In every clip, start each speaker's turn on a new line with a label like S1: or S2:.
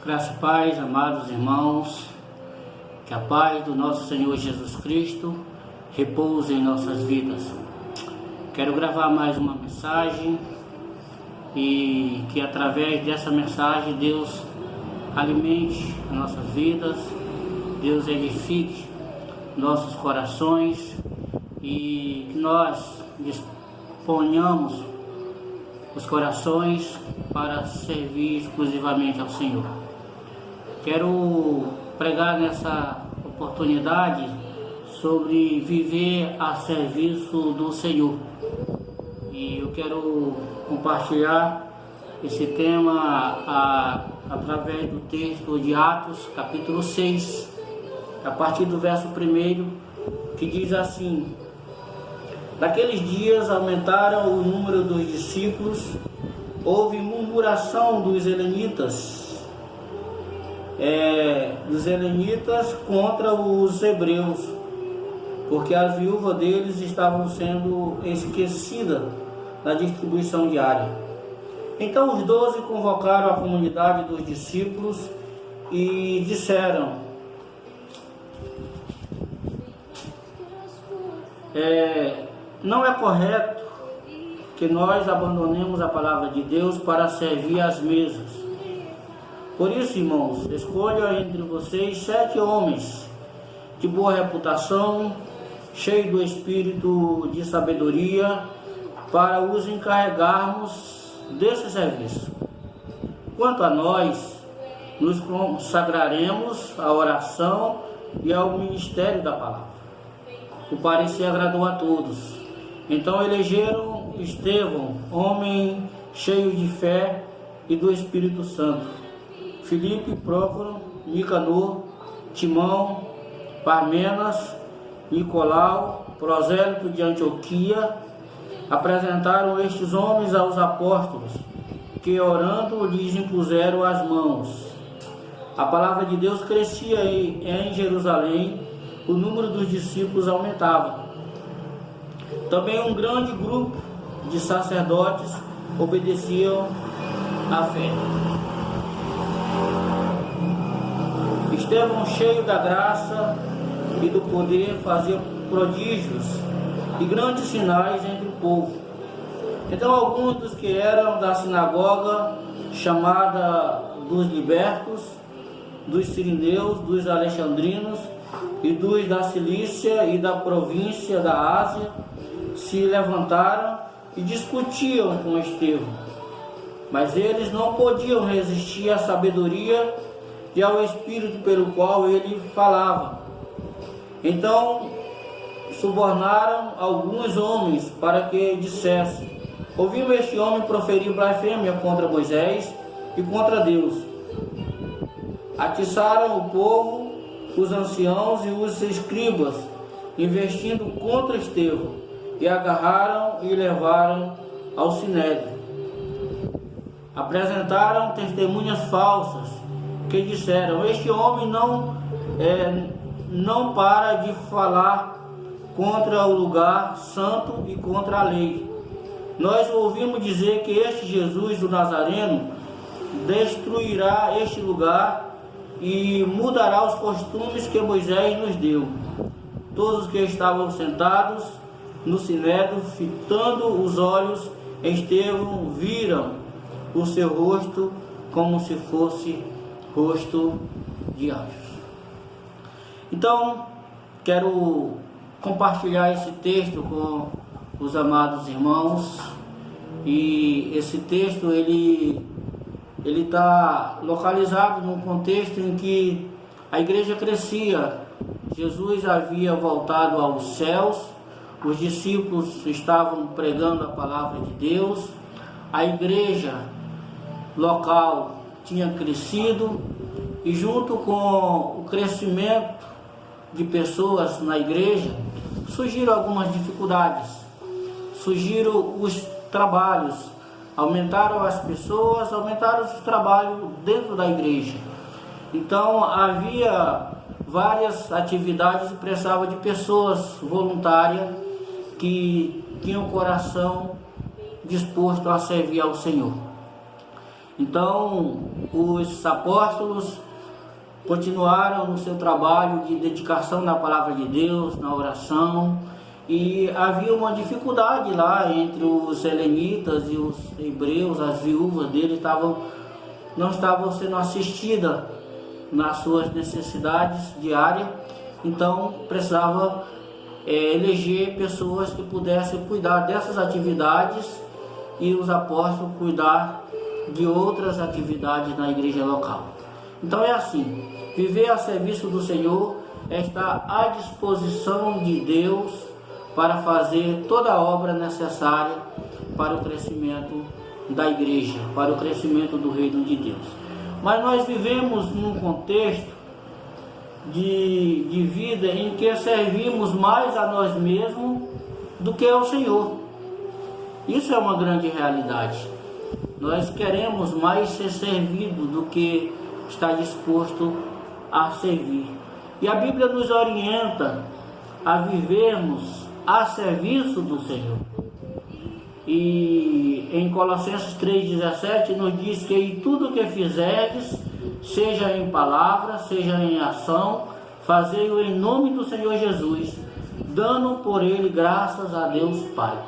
S1: Graça e paz, amados irmãos, que a paz do nosso Senhor Jesus Cristo repouse em nossas vidas. Quero gravar mais uma mensagem e que através dessa mensagem Deus alimente as nossas vidas, Deus edifique nossos corações e que nós disponhamos os corações para servir exclusivamente ao Senhor. Quero pregar nessa oportunidade sobre viver a serviço do Senhor. E eu quero compartilhar esse tema através do texto de Atos, capítulo 6, a partir do verso 1, que diz assim: Naqueles dias aumentaram o número dos discípulos, houve murmuração dos helenitas contra os hebreus, porque as viúvas deles estavam sendo esquecidas na distribuição diária. Então os 12 convocaram a comunidade dos discípulos e disseram: não é correto que nós abandonemos a palavra de Deus para servir às mesas. Por isso, irmãos, escolha entre vocês 7 homens de boa reputação, cheios do espírito de sabedoria, para os encarregarmos desse serviço. Quanto a nós, nos consagraremos à oração e ao ministério da palavra. O parecer agradou a todos. Então elegeram Estevão, homem cheio de fé e do Espírito Santo, Filipe, Prócoro, Nicanor, Timão, Parmenas, Nicolau, prosélito de Antioquia. Apresentaram estes homens aos apóstolos, que orando lhes impuseram as mãos. A palavra de Deus crescia em Jerusalém, o número dos discípulos aumentava. Também um grande grupo de sacerdotes obedeciam à fé. Estevão, cheio da graça e do poder, fazia prodígios e grandes sinais entre o povo. Então alguns dos que eram da sinagoga chamada dos libertos, dos sirineus, dos alexandrinos e dos da Cilícia e da província da Ásia se levantaram e discutiam com Estevão. Mas eles não podiam resistir à sabedoria e ao espírito pelo qual ele falava. Então subornaram alguns homens para que dissessem: ouvimos este homem proferir blasfêmia contra Moisés e contra Deus. Atiçaram o povo, os anciãos e os escribas, investindo contra Estevão, e agarraram e levaram ao sinédrio. Apresentaram testemunhas falsas, que disseram: este homem não para de falar contra o lugar santo e contra a lei. Nós ouvimos dizer que este Jesus do Nazareno destruirá este lugar e mudará os costumes que Moisés nos deu. Todos os que estavam sentados no sinédrio, fitando os olhos em Estevão, viram o seu rosto como se fosse rosto de anjos. Então, quero compartilhar esse texto com os amados irmãos. E esse texto ele está localizado num contexto em que a igreja crescia. Jesus havia voltado aos céus, os discípulos estavam pregando a palavra de Deus, a igreja local tinha crescido, e junto com o crescimento de pessoas na igreja, surgiram algumas dificuldades, surgiram os trabalhos, aumentaram as pessoas, aumentaram os trabalhos dentro da igreja. Então havia várias atividades e precisava de pessoas voluntárias que tinham o coração disposto a servir ao Senhor. Então, os apóstolos continuaram no seu trabalho de dedicação na palavra de Deus, na oração, e havia uma dificuldade lá entre os helenitas e os hebreus. As viúvas deles não estavam sendo assistidas nas suas necessidades diárias, então precisava eleger pessoas que pudessem cuidar dessas atividades e os apóstolos cuidar de outras atividades na igreja local. Então é assim, viver a serviço do Senhor é estar à disposição de Deus para fazer toda a obra necessária para o crescimento da igreja, para o crescimento do reino de Deus. Mas nós vivemos num contexto de vida em que servimos mais a nós mesmos do que ao Senhor. Isso é uma grande realidade. Nós queremos mais ser servidos do que estar disposto a servir. E a Bíblia nos orienta a vivermos a serviço do Senhor. E em Colossenses 3,17 nos diz que em tudo que fizerdes, seja em palavra, seja em ação, fazei-o em nome do Senhor Jesus, dando por ele graças a Deus Pai.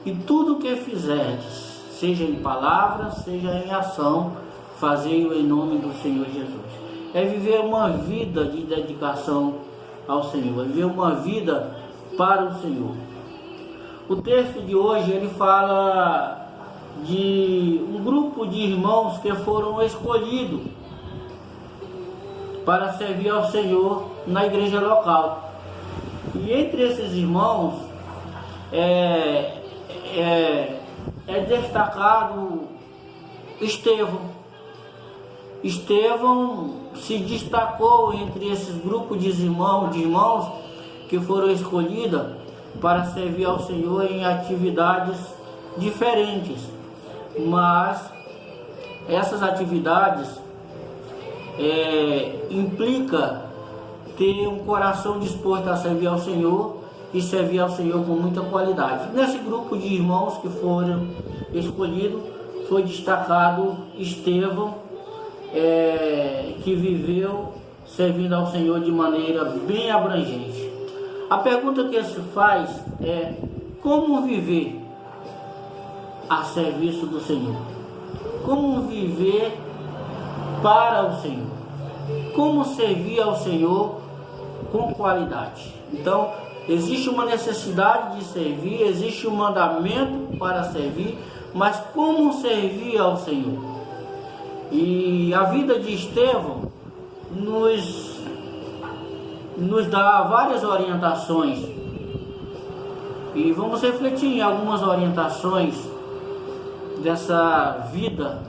S1: E tudo que fizerdes, seja em palavra, seja em ação, fazei-o em nome do Senhor Jesus. É viver uma vida de dedicação ao Senhor, é viver uma vida para o Senhor. O texto de hoje ele fala de um grupo de irmãos que foram escolhidos para servir ao Senhor na igreja local. E entre esses irmãos é destacado Estevão. Estevão se destacou entre esses grupos de irmãos que foram escolhidos para servir ao Senhor em atividades diferentes, mas essas atividades implica ter um coração disposto a servir ao Senhor e servir ao Senhor com muita qualidade. Nesse grupo de irmãos que foram escolhidos foi destacado Estevão, que viveu servindo ao Senhor de maneira bem abrangente. A pergunta que se faz é: como viver a serviço do Senhor? Como viver para o Senhor? Como servir ao Senhor com qualidade? Então, existe uma necessidade de servir, existe um mandamento para servir, mas como servir ao Senhor? E a vida de Estevão nos dá várias orientações, e vamos refletir em algumas orientações dessa vida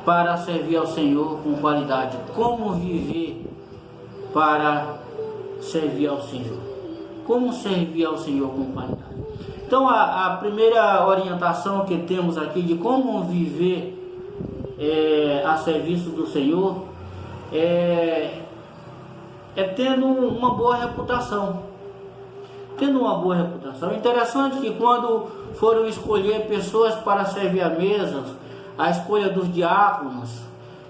S1: para servir ao Senhor com qualidade. Como viver para servir ao Senhor? Como servir ao Senhor com qualidade? Então a primeira orientação que temos aqui de como viver a serviço do Senhor é tendo uma boa reputação. Tendo uma boa reputação. É interessante que quando foram escolher pessoas para servir a mesa, a escolha dos diáconos,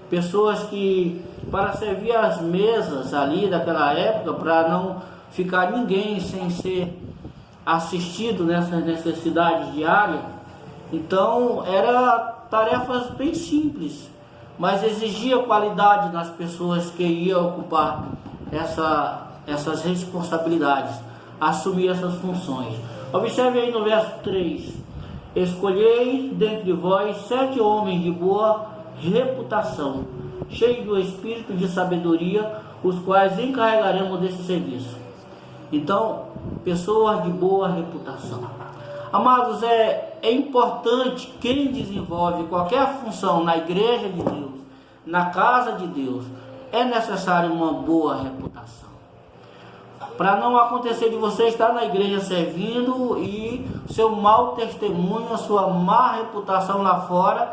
S1: pessoas que para servir as mesas ali daquela época, para não ficar ninguém sem ser assistido nessas necessidades diárias, então era tarefas bem simples, mas exigia qualidade nas pessoas que iam ocupar essas responsabilidades, assumir essas funções. Observe aí no verso 3: escolhei dentre vós 7 homens de boa reputação, cheios do espírito de sabedoria, os quais encarregaremos desse serviço. Então, pessoas de boa reputação. Amados, é importante quem desenvolve qualquer função na igreja de Deus, na casa de Deus, é necessário uma boa reputação. Para não acontecer de você estar na igreja servindo e seu mau testemunho, a sua má reputação lá fora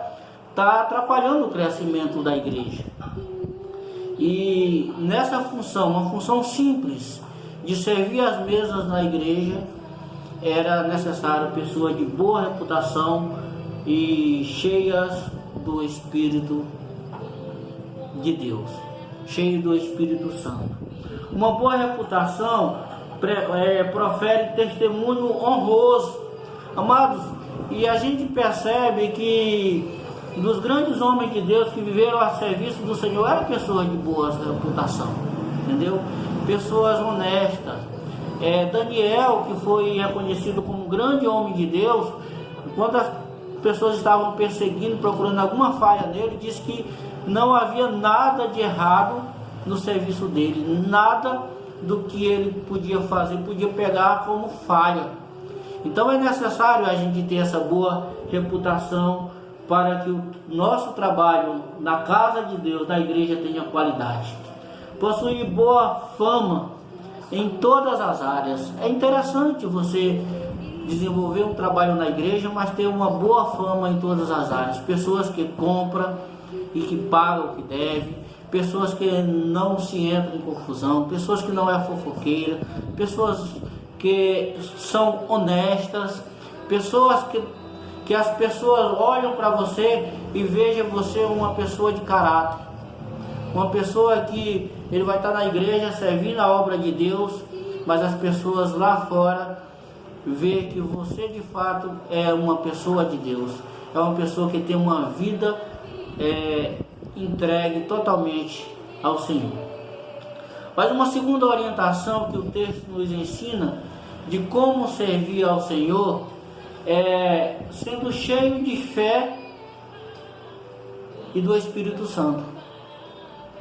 S1: está atrapalhando o crescimento da igreja. E nessa função, uma função simples de servir as mesas na igreja, era necessário pessoas de boa reputação e cheias do Espírito de Deus, cheio do Espírito Santo. Uma boa reputação profere testemunho honroso. Amados, e a gente percebe que dos grandes homens de Deus que viveram a serviço do Senhor eram pessoas de boa reputação, entendeu? Pessoas honestas. Daniel, que foi reconhecido como um grande homem de Deus, quando as pessoas estavam perseguindo, procurando alguma falha nele, disse que não havia nada de errado no serviço dele, nada do que ele podia fazer, podia pegar como falha. Então é necessário a gente ter essa boa reputação para que o nosso trabalho na casa de Deus, na igreja, tenha qualidade. Possuir boa fama em todas as áreas. É interessante você desenvolver um trabalho na igreja, mas ter uma boa fama em todas as áreas. Pessoas que compram e que pagam o que deve, pessoas que não se entram em confusão, pessoas que não é fofoqueira, pessoas que são honestas, pessoas que as pessoas olham para você e vejam você uma pessoa de caráter, uma pessoa que ele vai estar na igreja servindo a obra de Deus, mas as pessoas lá fora vê que você de fato é uma pessoa de Deus, é uma pessoa que tem uma vida entregue totalmente ao Senhor. Mas uma segunda orientação que o texto nos ensina de como servir ao Senhor é sendo cheio de fé e do Espírito Santo.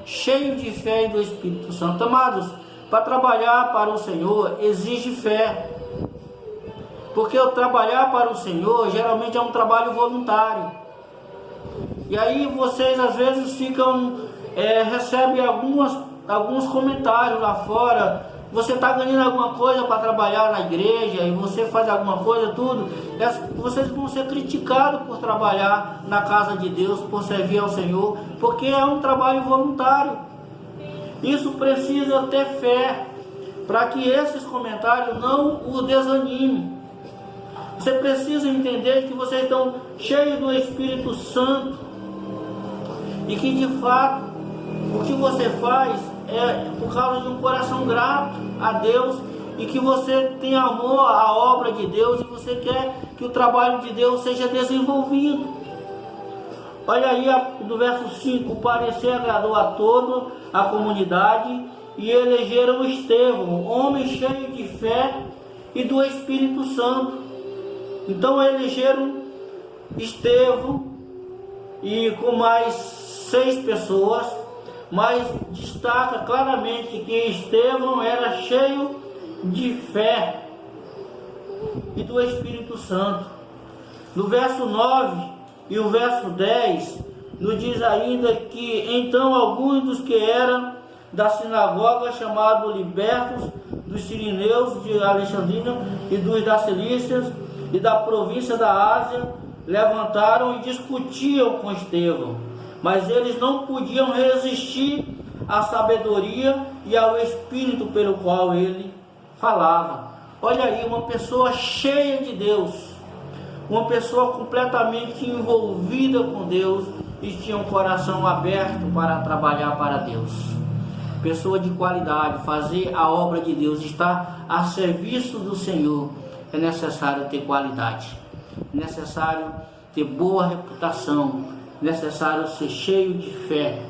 S1: Cheio de fé e do Espírito Santo. Amados, para trabalhar para o Senhor exige fé. Porque o trabalhar para o Senhor geralmente é um trabalho voluntário. E aí vocês às vezes recebem alguns comentários lá fora. Você está ganhando alguma coisa para trabalhar na igreja e você faz alguma coisa, tudo. Vocês vão ser criticados por trabalhar na casa de Deus, por servir ao Senhor, porque é um trabalho voluntário. Isso precisa ter fé para que esses comentários não o desanimem. Você precisa entender que vocês estão cheios do Espírito Santo e que de fato o que você faz é por causa de um coração grato a Deus e que você tem amor à obra de Deus e você quer que o trabalho de Deus seja desenvolvido. Olha aí no verso 5: o parecer agradou a toda a comunidade e elegeram Estevão, homem cheio de fé e do Espírito Santo. Então elegeram Estevão e com mais 6 pessoas, mas destaca claramente que Estevão era cheio de fé e do Espírito Santo. No verso 9 e o verso 10 nos diz ainda que então alguns dos que eram da sinagoga, chamados libertos, dos sirineus de Alexandria e dos da Cilícia e da província da Ásia, levantaram e discutiam com Estevão, mas eles não podiam resistir à sabedoria e ao espírito pelo qual ele falava. Olha aí, uma pessoa cheia de Deus, uma pessoa completamente envolvida com Deus e tinha um coração aberto para trabalhar para Deus. Pessoa de qualidade, fazer a obra de Deus, estar a serviço do Senhor, é necessário ter qualidade, é necessário ter boa reputação, é necessário ser cheio de fé,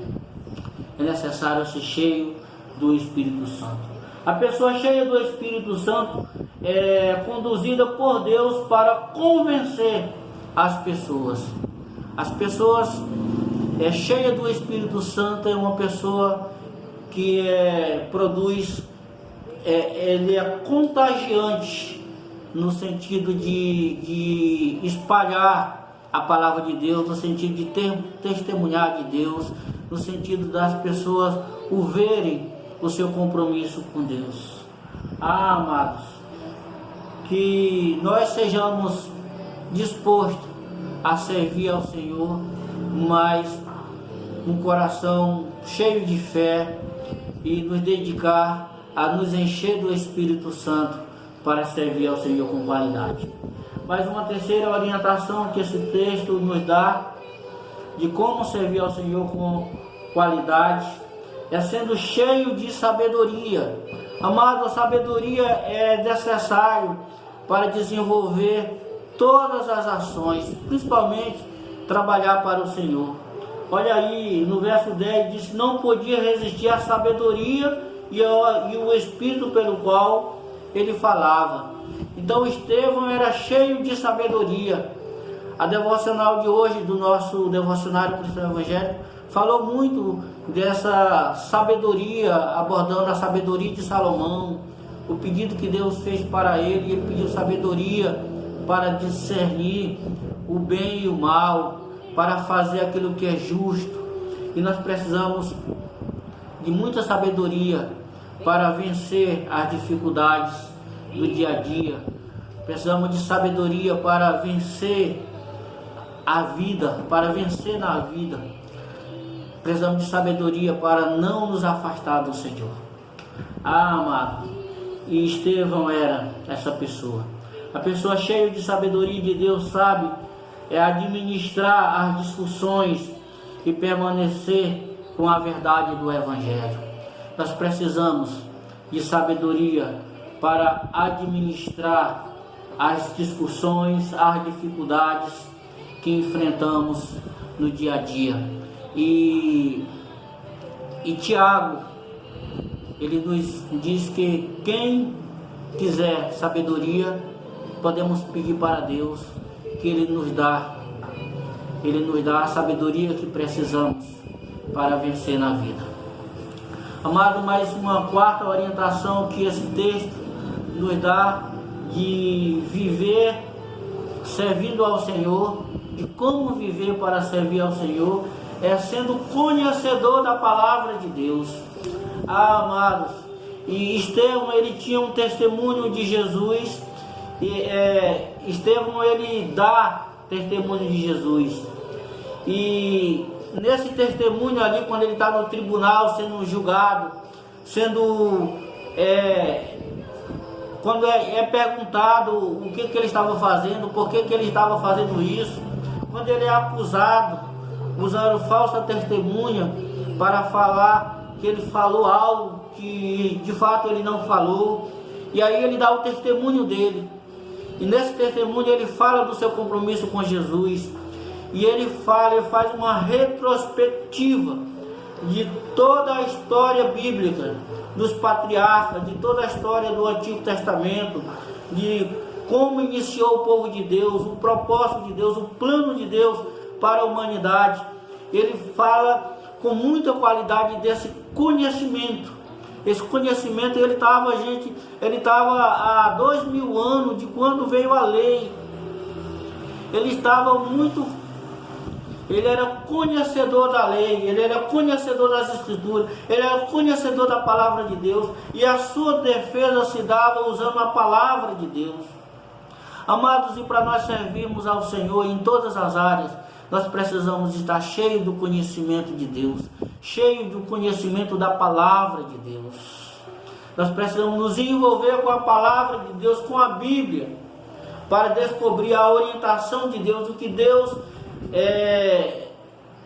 S1: é necessário ser cheio do Espírito Santo. A pessoa cheia do Espírito Santo é conduzida por Deus para convencer as pessoas. As pessoas cheias do Espírito Santo é uma pessoa que ele é contagiante no sentido de espalhar a palavra de Deus, no sentido de testemunhar de Deus, no sentido das pessoas o verem o seu compromisso com Deus. Amados, que nós sejamos dispostos a servir ao Senhor, mas um coração cheio de fé e nos dedicar a nos encher do Espírito Santo para servir ao Senhor com qualidade. Mas uma terceira orientação que esse texto nos dá de como servir ao Senhor com qualidade é sendo cheio de sabedoria. Amado, a sabedoria é necessário para desenvolver todas as ações, principalmente trabalhar para o Senhor. Olha aí, no verso 10 diz que não podia resistir à sabedoria e o Espírito pelo qual ele falava. Então Estevão era cheio de sabedoria. A devocional de hoje, do nosso devocionário cristão evangélico, falou muito dessa sabedoria, abordando a sabedoria de Salomão, o pedido que Deus fez para ele. Ele pediu sabedoria para discernir o bem e o mal, para fazer aquilo que é justo. E nós precisamos de muita sabedoria para vencer as dificuldades do dia a dia. Precisamos de sabedoria para vencer a vida, para vencer na vida. Precisamos de sabedoria para não nos afastar do Senhor. Amado, e Estevão era essa pessoa. A pessoa cheia de sabedoria de Deus sabe administrar as discussões e permanecer com a verdade do Evangelho. Nós precisamos de sabedoria para administrar as discussões, as dificuldades que enfrentamos no dia a dia. E Tiago, ele nos diz que quem quiser sabedoria, podemos pedir para Deus que Ele nos dá a sabedoria que precisamos para vencer na vida. Amado, mais uma quarta orientação que esse texto nos dá de viver servindo ao Senhor, de como viver para servir ao Senhor, é sendo conhecedor da palavra de Deus. Amados, e Estevão, ele tinha um testemunho de Jesus. Estevão, ele dá testemunho de Jesus, e nesse testemunho ali, quando ele está no tribunal sendo julgado, quando é perguntado o que ele estava fazendo, por que ele estava fazendo isso, quando ele é acusado, usando falsa testemunha para falar que ele falou algo que de fato ele não falou, e aí ele dá o testemunho dele. E nesse testemunho ele fala do seu compromisso com Jesus. E ele faz uma retrospectiva de toda a história bíblica, dos patriarcas, de toda a história do Antigo Testamento, de como iniciou o povo de Deus, o propósito de Deus, o plano de Deus para a humanidade. Ele fala com muita qualidade desse conhecimento. Esse conhecimento, ele estava há 2000 anos de quando veio a lei. Ele era conhecedor da lei, ele era conhecedor das Escrituras, ele era conhecedor da palavra de Deus, e a sua defesa se dava usando a palavra de Deus. Amados, e para nós servirmos ao Senhor em todas as áreas, nós precisamos estar cheios do conhecimento de Deus, cheios do conhecimento da palavra de Deus. Nós precisamos nos envolver com a palavra de Deus, com a Bíblia, para descobrir a orientação de Deus, o que Deus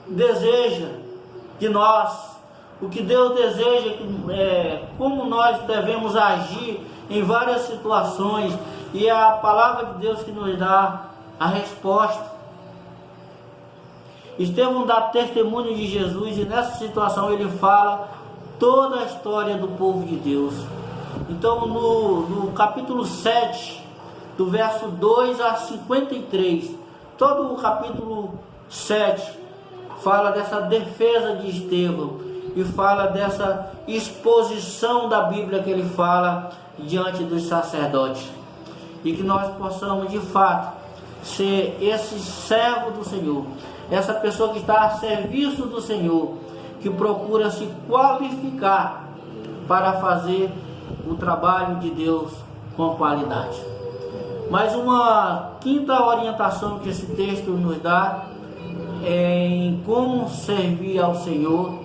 S1: deseja de nós, o que Deus deseja, como nós devemos agir em várias situações, e é a palavra de Deus que nos dá a resposta. Estevão dá testemunho de Jesus, e nessa situação ele fala toda a história do povo de Deus. Então no capítulo 7, do verso 2 a 53, todo o capítulo 7 fala dessa defesa de Estevão, e fala dessa exposição da Bíblia que ele fala diante dos sacerdotes, e que nós possamos de fato ser esse servo do Senhor, essa pessoa que está a serviço do Senhor, que procura se qualificar para fazer o trabalho de Deus com qualidade. Mais uma quinta orientação que esse texto nos dá em como servir ao Senhor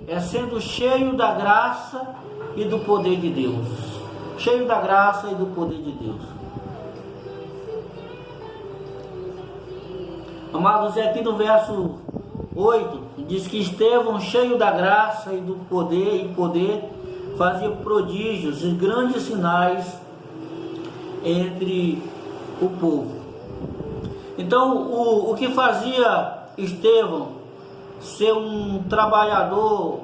S1: é sendo cheio da graça e do poder de Deus. Cheio da graça e do poder de Deus. Amados, é aqui no verso 8, diz que Estevão, cheio da graça e do poder, fazia prodígios e grandes sinais entre o povo. Então, o que fazia Estevão ser um trabalhador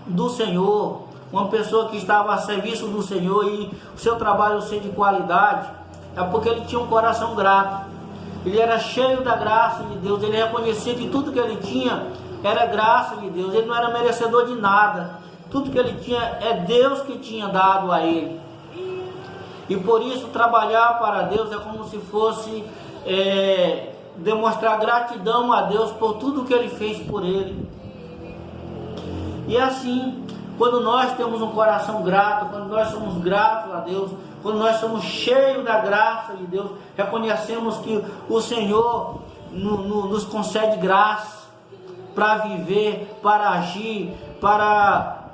S1: do Senhor, uma pessoa que estava a serviço do Senhor e o seu trabalho ser de qualidade, é porque ele tinha um coração grato. Ele era cheio da graça de Deus, ele reconhecia que tudo que ele tinha era graça de Deus, ele não era merecedor de nada, tudo que ele tinha é Deus que tinha dado a ele. E por isso trabalhar para Deus é como se fosse demonstrar gratidão a Deus por tudo que ele fez por ele. E assim, quando nós temos um coração grato, quando nós somos gratos a Deus, quando nós somos cheios da graça de Deus, reconhecemos que o Senhor nos concede graça para viver, para agir, para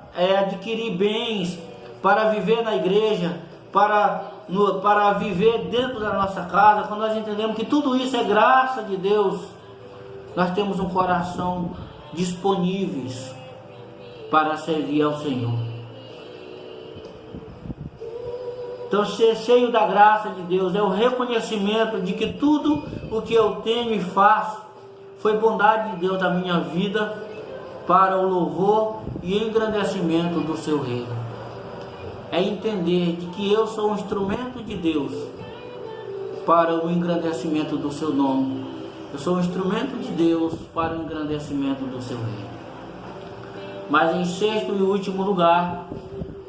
S1: adquirir bens, para viver na igreja, para viver dentro da nossa casa. Quando nós entendemos que tudo isso é graça de Deus, nós temos um coração disponíveis para servir ao Senhor. Então, ser cheio da graça de Deus é o reconhecimento de que tudo o que eu tenho e faço foi bondade de Deus na minha vida para o louvor e engrandecimento do seu reino. É entender de que eu sou um instrumento de Deus para o engrandecimento do seu nome. Eu sou um instrumento de Deus para o engrandecimento do seu reino. Mas em sexto e último lugar,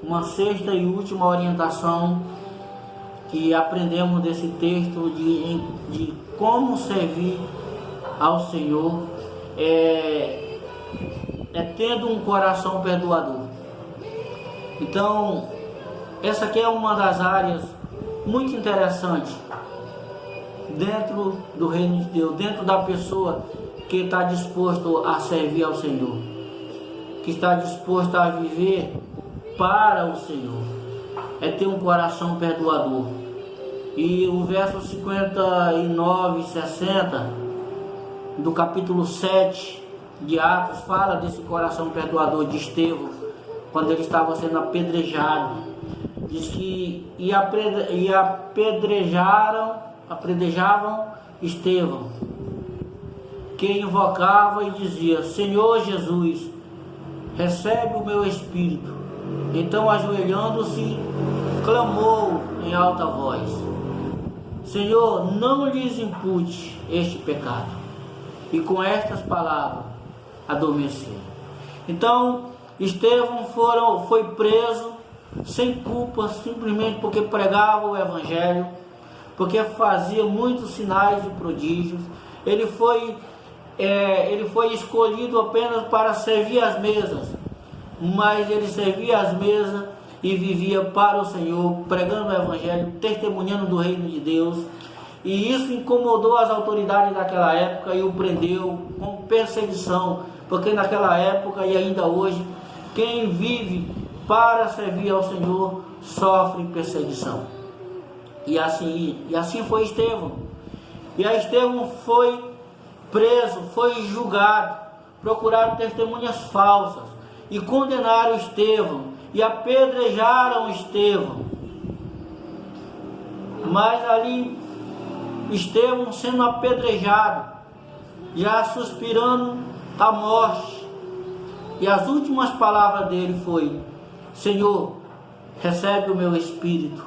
S1: uma sexta e última orientação que aprendemos desse texto de como servir ao Senhor é tendo um coração perdoador. Então, essa aqui é uma das áreas muito interessantes dentro do reino de Deus, dentro da pessoa que está disposto a servir ao Senhor, que está disposto a viver para o Senhor, é ter um coração perdoador. E o verso 59 e 60 do capítulo 7 de Atos fala desse coração perdoador de Estevão, quando ele estava sendo apedrejado. Diz que apedrejavam Estevão, que invocava e dizia: Senhor Jesus, recebe o meu espírito. Então, ajoelhando-se, clamou em alta voz: Senhor, não lhes impute este pecado. E com estas palavras adormeceu. Então, Estevão foi preso sem culpa, simplesmente porque pregava o Evangelho, porque fazia muitos sinais e prodígios. Ele foi escolhido apenas para servir as mesas, mas ele servia as mesas e vivia para o Senhor, pregando o Evangelho, testemunhando do reino de Deus. E isso incomodou as autoridades daquela época e o prendeu com perseguição, porque naquela época e ainda hoje, quem vive para servir ao Senhor sofre perseguição. E assim foi Estevão. E a Estevão foi preso, foi julgado, procuraram testemunhas falsas e condenaram Estevão e apedrejaram Estevão. Mas ali Estevão sendo apedrejado, já suspirando a morte, e as últimas palavras dele foi: Senhor, recebe o meu espírito.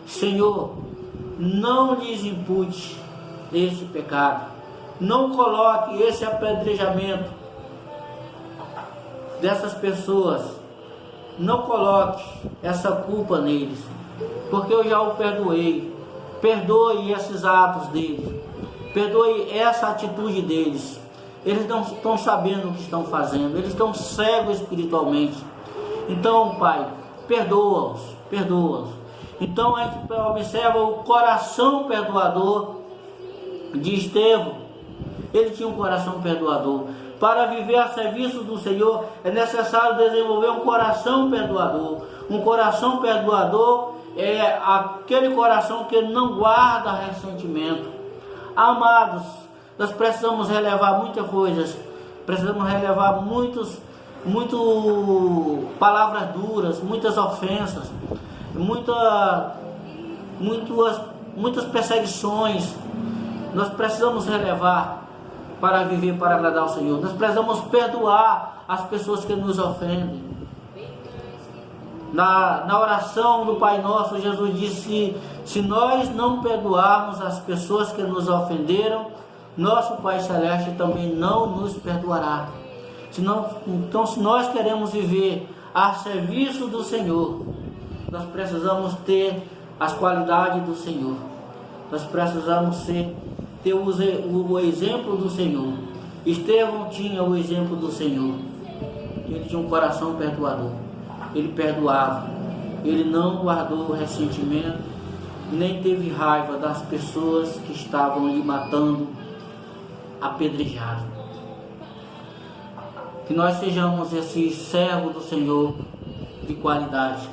S1: Senhor, não lhes impute esse pecado, não coloque esse apedrejamento dessas pessoas, não coloque essa culpa neles, porque eu já o perdoei. Perdoe esses atos deles, perdoe essa atitude deles. Eles não estão sabendo o que estão fazendo, eles estão cegos espiritualmente. Então, Pai, perdoa-os, perdoa-os. Então a gente observa o coração perdoador de Estevão. Ele tinha um coração perdoador. Para viver a serviço do Senhor é necessário desenvolver um coração perdoador. Um coração perdoador é aquele coração que não guarda ressentimento. Amados, Nós precisamos relevar muitas coisas, precisamos relevar muitas palavras duras, muitas ofensas, muitas perseguições. Nós precisamos relevar para viver, para agradar ao Senhor. Nós precisamos perdoar as pessoas que nos ofendem. Na oração do Pai Nosso, Jesus disse: se nós não perdoarmos as pessoas que nos ofenderam, nosso Pai Celeste também não nos perdoará. Então, se nós queremos viver a serviço do Senhor, nós precisamos ter as qualidades do Senhor. Nós precisamos ter o exemplo do Senhor. Estevão tinha o exemplo do Senhor. Ele tinha um coração perdoador. Ele perdoava. Ele não guardou ressentimento, nem teve raiva das pessoas que estavam lhe matando, apedrejado. Que nós sejamos esse servo do Senhor de qualidade.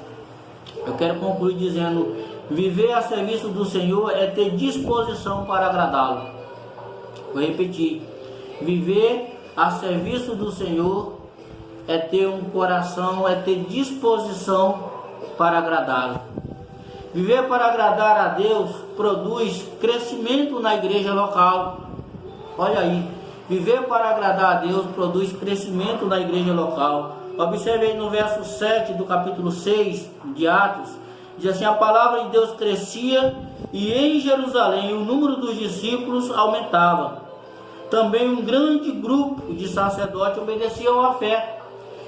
S1: Eu quero concluir dizendo: viver a serviço do Senhor é ter disposição para agradá-lo. Vou repetir: viver a serviço do Senhor é ter um coração, é ter disposição para agradá-lo. Viver para agradar a Deus produz crescimento na igreja local. Olha aí, viver para agradar a Deus produz crescimento na igreja local. Observe aí no verso 7 do capítulo 6 de Atos, diz assim: a palavra de Deus crescia e em Jerusalém o número dos discípulos aumentava. Também um grande grupo de sacerdotes obedeciam à fé.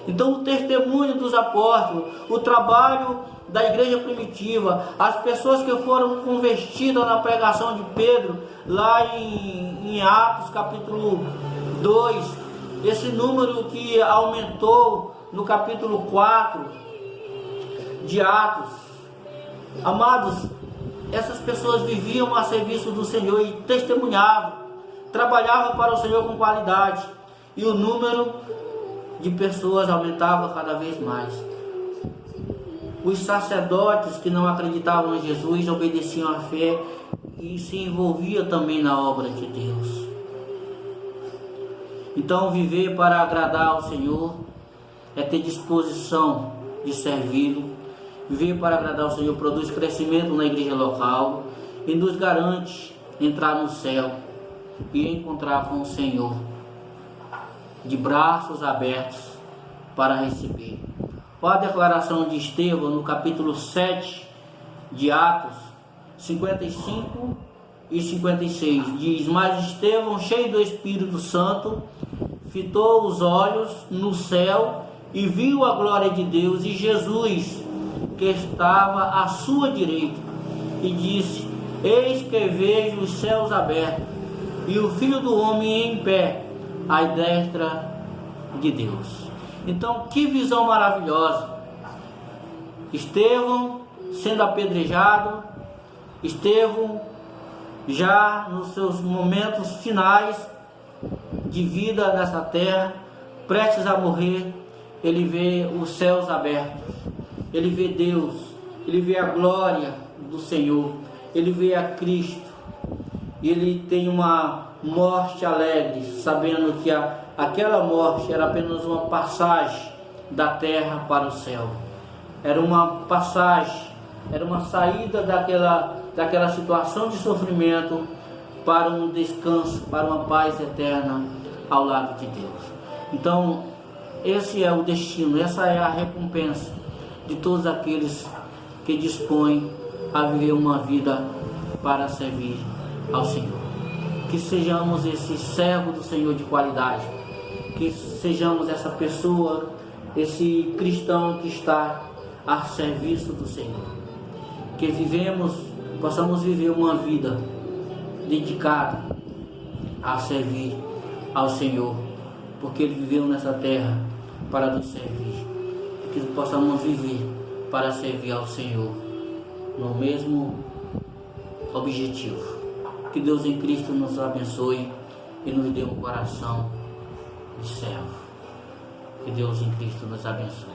S1: Então, o testemunho dos apóstolos, o trabalho da igreja primitiva, as pessoas que foram convertidas na pregação de Pedro, lá em Atos capítulo 2, esse número que aumentou no capítulo 4 de Atos. Amados, essas pessoas viviam a serviço do Senhor e testemunhavam, trabalhavam para o Senhor com qualidade, e o número de pessoas aumentava cada vez mais. Os sacerdotes que não acreditavam em Jesus obedeciam à fé e se envolviam também na obra de Deus. Então, viver para agradar ao Senhor é ter disposição de servi-lo. Viver para agradar ao Senhor produz crescimento na igreja local e nos garante entrar no céu e encontrar com o Senhor de braços abertos para receber. Olha a declaração de Estevão no capítulo 7 de Atos 55 e 56. Diz: mas Estevão, cheio do Espírito Santo, fitou os olhos no céu e viu a glória de Deus e Jesus, que estava à sua direita, e disse: eis que vejo os céus abertos e o Filho do Homem em pé à destra de Deus. Então, que visão maravilhosa! Estevão sendo apedrejado, Estevão já nos seus momentos finais de vida nessa terra, prestes a morrer, ele vê os céus abertos, ele vê Deus, ele vê a glória do Senhor, ele vê a Cristo, e ele tem uma morte alegre, sabendo que aquela morte era apenas uma passagem da terra para o céu. Era uma passagem, era uma saída daquela situação de sofrimento para um descanso, para uma paz eterna ao lado de Deus. Então, esse é o destino, essa é a recompensa de todos aqueles que dispõem a viver uma vida para servir ao Senhor. Que sejamos esse servo do Senhor de qualidade, que sejamos essa pessoa, esse cristão que está a serviço do Senhor, que possamos viver uma vida dedicada a servir ao Senhor, porque Ele viveu nessa terra para nos servir, que possamos viver para servir ao Senhor no mesmo objetivo. Que Deus em Cristo nos abençoe e nos dê um coração de servo. Que Deus em Cristo nos abençoe.